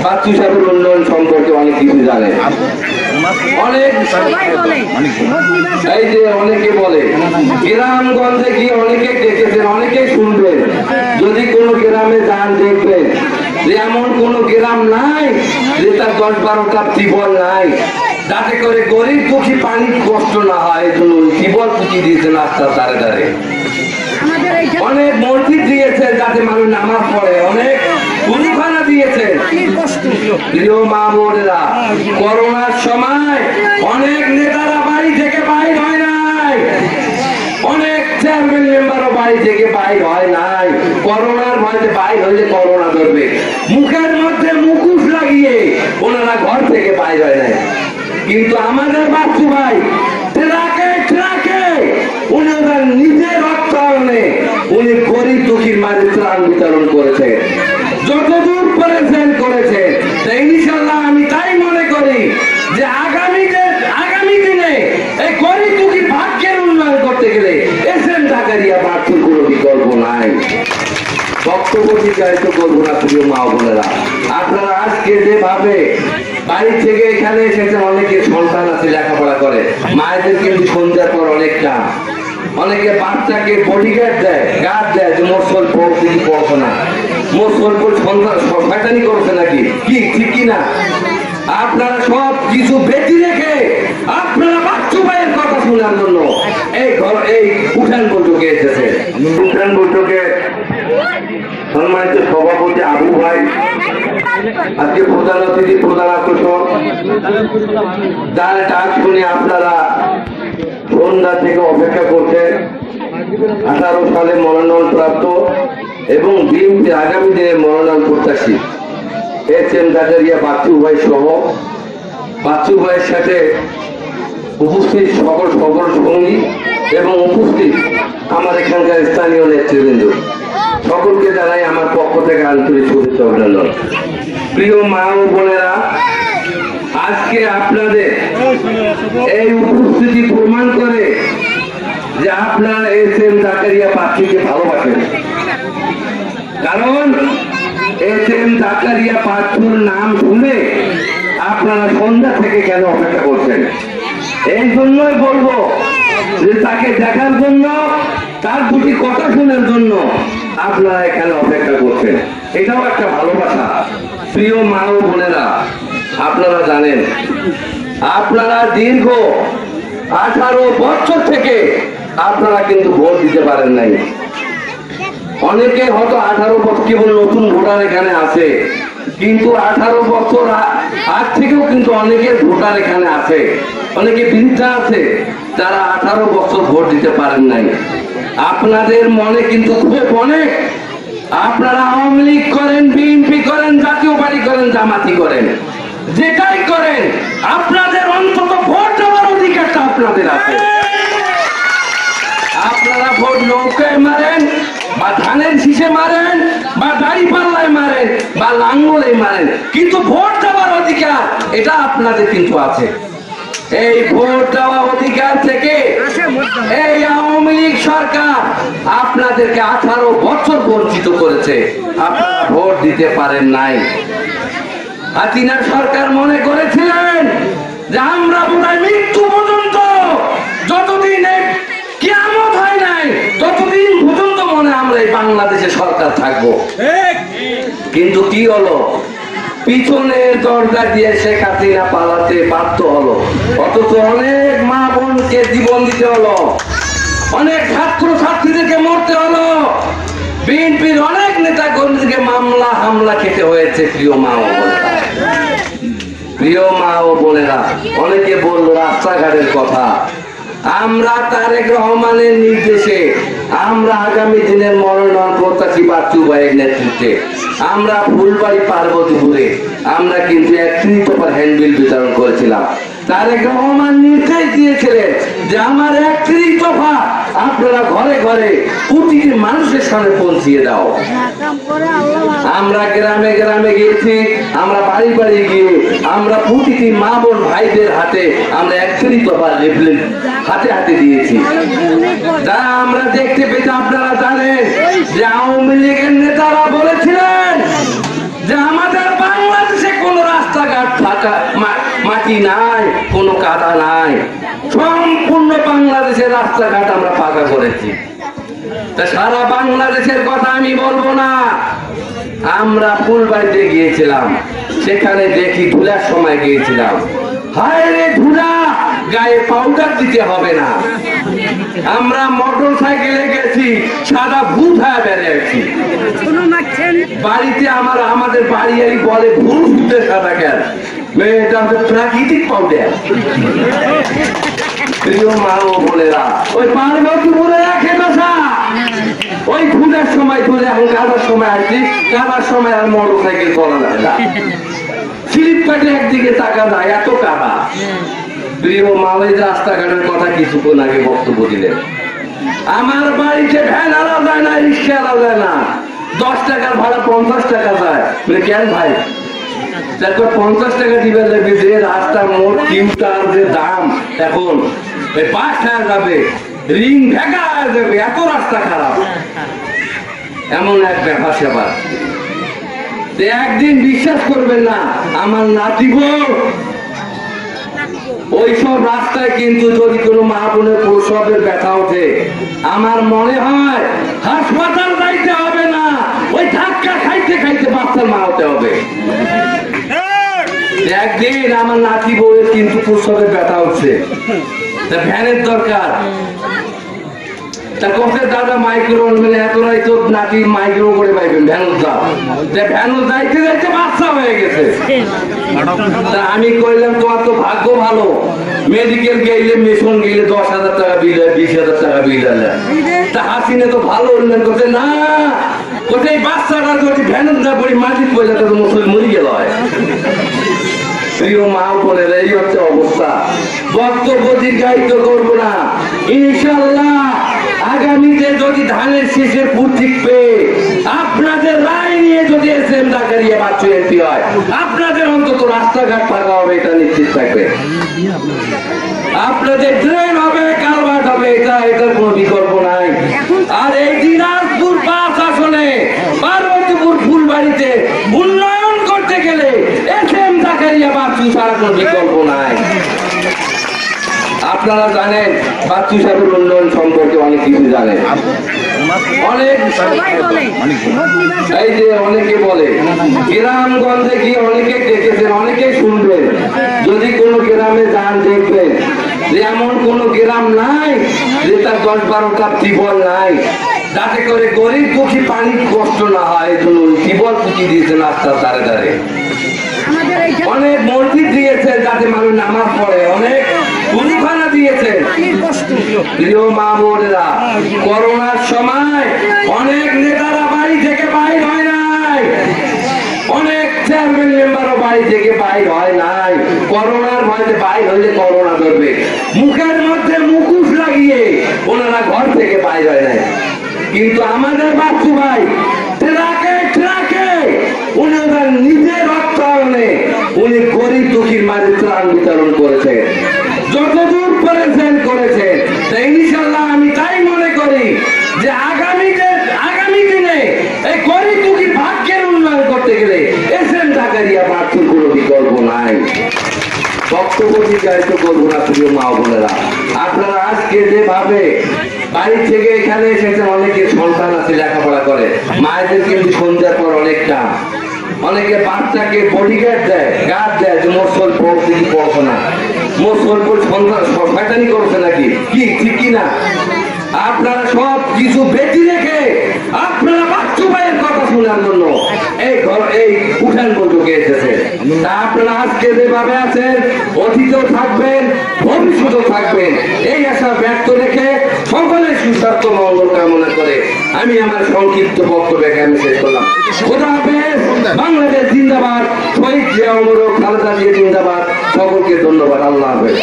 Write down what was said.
বাচ্চু সাহেবের উন্নয়ন সম্পর্কে অনেক কিছু জানেন। অনেক এই যে অনেকে বলে গ্রামগঞ্জে গিয়ে অনেকে দেখেছেন, অনেকে শুনবেন, যদি কোনো গ্রামে যান দেখবেন যে এমন কোন গ্রাম নাই যে তার 10-12টা টিউবওয়েল নাই, যাতে করে গরিব দুঃখী পানির কষ্ট না হয়। এই জন্য টিউবওয়েল পুঁতি দিয়েছেন রাস্তার ধারে ধারে। অনেক মসজিদ দিয়েছে যাতে মানুষ নামাজ পড়ে, অনেক গুরুখানা দিয়েছে। প্রিয় মা বোনেরা, করোনার সময় অনেক নেতারা বাড়ি থেকে বাইর হয় নাই, অনেক চেয়ারম্যান মেম্বারও বাড়ি থেকে বাইর হয় নাই। করোনার ভয়ে বাইর হইলে করোনা ধরবে, মুখের মধ্যে মুখোশ লাগিয়ে ওনারা ঘর থেকে বাইর হয় নাই। কিন্তু আমাদের বাচ্চু ভাই ট্রাকে ট্রাকে উনি ওনার নিজের অর্থায়নে উনি গরিব দুঃখীর মাঝে ত্রাণ বিতরণ করেছে, যতদূর করেছেন করেছে। ইনশাল্লাহ আমি তাই মনে করি যে আগামী দিনে এই গরিব দুঃখীর ভাগ্যের উন্নয়ন করতে গেলে এসএম জাকারিয়া বাচ্চুর কোনো বিকল্প নাই। বক্তব্য দীর্ঘায়িত করবো না। প্রিয় মা বোনেরা, আপনারা আজকে যেভাবে বাড়ি থেকে এখানে এসেছেন, অনেকে সন্তান আছে লেখাপড়া করে, মায়েদের কিন্তু সন্ধ্যার পর অনেক কাম, অনেকে বাচ্চাকে বডিগার্ড দেয়, গার্ড দেয় যে মোসল পড়ছি পড়ছো না, মোসল পর সন্তান শয়তানি করছে নাকি, কি ঠিক কিনা? আপনারা সব কিছু বেঁচে রেখে আপনারা বাচ্চু ভাইয়ের কথা শোনার জন্য এই উঠান বৈঠকে এসেছে। উঠান বৈঠকে সম্মানিত সভাপতি আবু ভাই, আজকে প্রধান অতিথি, প্রধান আকর্ষণ, যার ডাক শুনে আপনারা সন্ধ্যা থেকে অপেক্ষা করছেন। 18 সালে মনোনয়ন প্রাপ্ত এবং বিএনপির আগামী দিনে মনোনয়ন প্রত্যাশী এসএম জাকারিয়া বাচ্চু ভাই সহ বাচ্চু ভাইয়ের সাথে উপস্থিত সকল সঙ্গী এবং উপস্থিত আমার এখানকার স্থানীয় নেতৃবৃন্দ, সকলকে জানাই আমার পক্ষ থেকে আন্তরিক শুভেচ্ছা অভিনন্দন। প্রিয় মা ও বোনেরা, আজকে আপনাদের এই উপস্থিতি প্রমাণ করে যে আপনারা এসএম জাকারিয়া প্রার্থীকে ভালোবাসেন। কারণ এসএম জাকারিয়া প্রার্থীর নাম শুনে আপনারা সন্ধ্যা থেকে কেন অপেক্ষা করছেন? এই জন্যই বলবো যে তাকে দেখার জন্য, তার দুটি কথা শোনার জন্য আপনারা এখানে অপেক্ষা করছেন। এটাও একটা ভালোবাসা। প্রিয় মা ও বোনেরা, আপনারা জানেন আপনারা দীর্ঘ 18 বছর থেকে আপনারা কিন্তু ভোট দিতে পারেন নাই। অনেকে হয়তো 18 বছর, কেবল নতুন ভোটার এখানে আছে, কিন্তু 18 বছর আগ থেকেও কিন্তু অনেকের ভোটার এখানে আছে, অনেকে বৃদ্ধা আছে যারা 18 বছর ভোট দিতে পারেন নাই। আপনাদের মনে কিন্তু খুব অনেক, আপনারা আওয়ামী লীগ করেন, বিএনপি করেন, জাতীয় পার্টি করেন, জামাতি করেন, যেটাই করেন আপনাদের অন্তত ভোট দেওয়ার অধিকারটা আপনাদের আছে। আপনারা ভোট নৌকায় মারেন বা ধানের শীষে মারেন বা দাড়ি পাল্লায় মারেন বা লাঙ্গলে মারেন, কিন্তু ভোট দেওয়ার অধিকার এটা আপনাদের কিন্তু আছে। এই ভোট দেওয়া অধিকার থেকে এই আওয়ামী লীগ সরকার আপনাদেরকে 18 বছর বঞ্চিত করেছে, আপনারা ভোট দিতে পারেন নাই। হাসিনা সরকার মনে করেছিলেন যে আমরা বোধহয় মৃত্যু পর্যন্ত, যতদিন কিয়ামত হয় নাই ততদিন পর্যন্ত মনে আমরা এই বাংলাদেশে সরকার থাকবো। কিন্তু কি হলো? পিছনের দরজা দিয়ে শেখ হাসিনা পালাতে বাধ্য হলো, অথচ অনেক মা বোনকে জীবন দিতে হলো, অনেক ছাত্র ছাত্রীদেরকে মরতে হলো, বিএনপির অনেক নেতা কর্মীদেরকে মামলা হামলা খেতে হয়েছে। প্রিয় মা ও বোনেরা, প্রিয় মা ও বোনেরা, অনেকে বলল রাস্তাঘাটের কথা। আমরা তারেক রহমানের নির্দেশে আমরা আগামী দিনের মনোনয়ন প্রত্যাশী বাচ্চু ভাইয়ের নেতৃত্বে আমরা ফুলবাড়ি পার্বতীপুরে আমরা কিন্তু 31 দফা হ্যান্ডবিল বিতরণ করেছিলাম। তারেক রহমান নির্দেশ দিয়েছিলেন যে আমার 31 দফা আপনারা ঘরে ঘরে প্রতিটি মানুষের সামনে পৌঁছিয়ে দাও। আমরা গ্রামে গ্রামে গিয়েছি, আমরা বাড়ি বাড়ি গিয়ে আমরা প্রতিটি মা বোন ভাইদের হাতে আমরা 31 দফা লিফলেট হাতে হাতে দিয়েছি। যা আমরা দেখতে পেয়েছি, আপনারা জানেন যে আওয়ামী লীগের নেতারা বলেছিলেন যে আমাদের বাংলাদেশে মাটি নাই, কোনো কাদা নাই, সম্পূর্ণ বাংলাদেশের রাস্তাঘাট আমরা পাকা করেছি। তা সারা বাংলাদেশের কথা আমি বলবো না। আমরা ফুলবাড়িতে গিয়েছিলাম, সেখানে দেখি ধুলার সময় গিয়েছিলাম, হায় রে ধুলা, গায়ে পাউডার দিতে হবে না। আমরা মোটর সাইকেলে গেছি, সাদা ভূত হয়ে বেরিয়েছি। বাড়িতে আমাদের বাড়ি বলে ভুল ভূতে সাদা কেন, এটা হচ্ছে প্রাকৃতিক পাউডার। প্রিয় মা ও বোনেরা, ওই পার্বতী বলে রাখে দশা, ওই ধুলার সময় ধুলে, এখন কাদার সময় আসছি, কাদার সময় আর মোটর সাইকেল চলা যায় না, স্লিপ কাটে একদিকে তাকা যায়, এত কাদা। প্রিয় মা, ওই রাস্তাঘাটের কথা কিছুক্ষণ আগে বক্তব্য দিলেন। আমার বাড়িতে ভ্যান আলা যায় না, রিক্সা আলা যায় না, 10 টাকার ভাড়া 50 টাকা যায়। কেন ভাই? তারপর 50 টাকা দিবে লাগবে, যে রাস্তার মোট কিউটার যে দাম এখন পাশ হয়ে যাবে, রিং ভেঙা হয়ে যাবে, এত রাস্তা খারাপ। এমন এক ব্যাপার স্যাপার। একদিন বিশ্বাস করবেন না, আমার নাতিব ওইসব রাস্তায় কিন্তু যদি কোনো মা বোনের প্রসবের ব্যথা ওঠে, আমার মনে হয় হাসপাতাল যাইতে হবে না, ওই ধাক্কা খাইতে খাইতে বাচ্চার মা হতে হবে। একদিন আমার নাতি বউয়ের কিন্তু প্রসবের ব্যথা হচ্ছে, ভ্যানের দরকার। তা কফের দাদা মাইক্রো মানে এতটাই তো নাতি মাইক্রো করে পাইবেন, ভ্যানও যাও, ভ্যানও যাইতে যাইতে বাচ্চা হয়ে গেছে। আমি কইলাম তোমার তো ভাগ্য ভালো, মেডিকেল গেলে মেশন গেলে 10,000 টাকা বিল হয়, 20,000 টাকা বিল হয়। তা হাসিনে তো ভালো উন্নয়ন করছে না, কোথায় বাচ্চারা যদি ভ্যানের না পড়ি মাটির পয়সা তো মুসলিম মরি গেল হয়। প্রিয় মা বোনেরা, এই হচ্ছে অবস্থা। বক্তব্য দীর্ঘায়িত করবো না, ইনশাল্লাহ আগামীতে যদি ধানের শীষের প্রতীক পেয়ে আপনাদের রায় নিয়ে যদি এসএম জাকারিয়া বাচ্চু এমপি হয়, আপনাদের অন্তত রাস্তাঘাট ফাঁকা হবে, এটা নিশ্চিত থাকবে। আপনাদের ট্রেন হবে, কালভার্ট হবে, এটার কোনো বিকল্প নাই। আর এই দিনাজপুর 5 আসনে পার্বতীপুর ফুলবাড়িতে উন্নয়ন করতে গেলে এসএম জাকারিয়া বাচ্চু ছাড়া কোনো বিকল্প নাই। আপনারা জানেন বাচ্চু সাহেবের উন্নয়ন সম্পর্কে অনেক কিছু জানেন, অনেক এই যে অনেকে বলে গ্রামগঞ্জে গিয়ে অনেকে দেখেছেন, অনেকে শুনবেন, যদি কোনো গ্রামে যান দেখবেন যে এমন কোনো গ্রাম নাই যে তার 10-12টা টিউবওয়েল নাই, যাতে করে গরিব দুঃখী পানির কষ্ট না হয়। এই জন্য টিউবওয়েল পুঁতি দিয়েছেন রাস্তার ধারে ধারে, অনেক মসজিদ দিয়েছেন যাতে মানুষ নামাজ পড়ে, অনেক গুরুখানা দিয়েছেন। প্রিয় মা বোনেরা, করোনার সময় অনেক নেতারা বাড়ি থেকে বাইর হয় নাই, অনেক চেয়ারম্যান মেম্বারও বাড়ি থেকে বাইর হয় নাই, করোনার ভয়তে বাইর হইলে করোনা ধরবে, মুখের মধ্যে মুখোশ লাগিয়ে ওনারা ঘর থেকে বাইর হয় নাই। কিন্তু আমাদের বাচ্চু ভাই ট্রাকে ট্রাকে উনি ওনার নিজের অর্থায়নে উনি গরিব দুঃখীর মাঝে ত্রাণ বিতরণ করেছেন, যতদূর করেছেন। ইনশাল্লাহ আমি তাই মনে করি যে আগামী দিনে এই গরিব দুঃখীর ভাগ্যের উন্নয়ন করতে গেলে এসএম জাকারিয়া বাচ্চুর কোনো বিকল্প নাই। বক্তব্য দীর্ঘায়িত করবো না। প্রিয় মা বোনেরা, আপনারা আজকে যেভাবে বাড়ি থেকে এখানে এসেছেন, অনেকের সন্তান আছে লেখাপড়া করে, মায়েদের কিন্তু সন্ধ্যার পর অনেক কাম, অনেকে বাচ্চাকে বডিগার্ড দেয়, গার্ড দেয়, যে মোরসল পড়ছে কি পড়ছে না, মোরসল পড়ে সন্তান শয়তানি করছে নাকি, কি ঠিক কিনা। আপনারা সব কিছু বেঁচে রেখে আপনারা বাচ্চু ভাইয়ের কথা শোনার জন্য এই উঠান বৈঠকে এসেছে। তা আপনারা আজকে যেভাবে আছেন, অতীতেও থাকবেন, ভবিষ্যতেও থাকবেন, এই আশা ব্যক্ত রেখে সকলের সুস্বাস্থ্য মঙ্গল কামনা করে আমি আমার সংক্ষিপ্ত বক্তব্য এখানে শেষ করলাম। খোদা হাফেজ। বাংলাদেশ জিন্দাবাদ। শহীদ জিয়া, ওমর, খালেদা জিয়া জিন্দাবাদ। সকলকে ধন্যবাদ। আল্লাহ হাফেজ।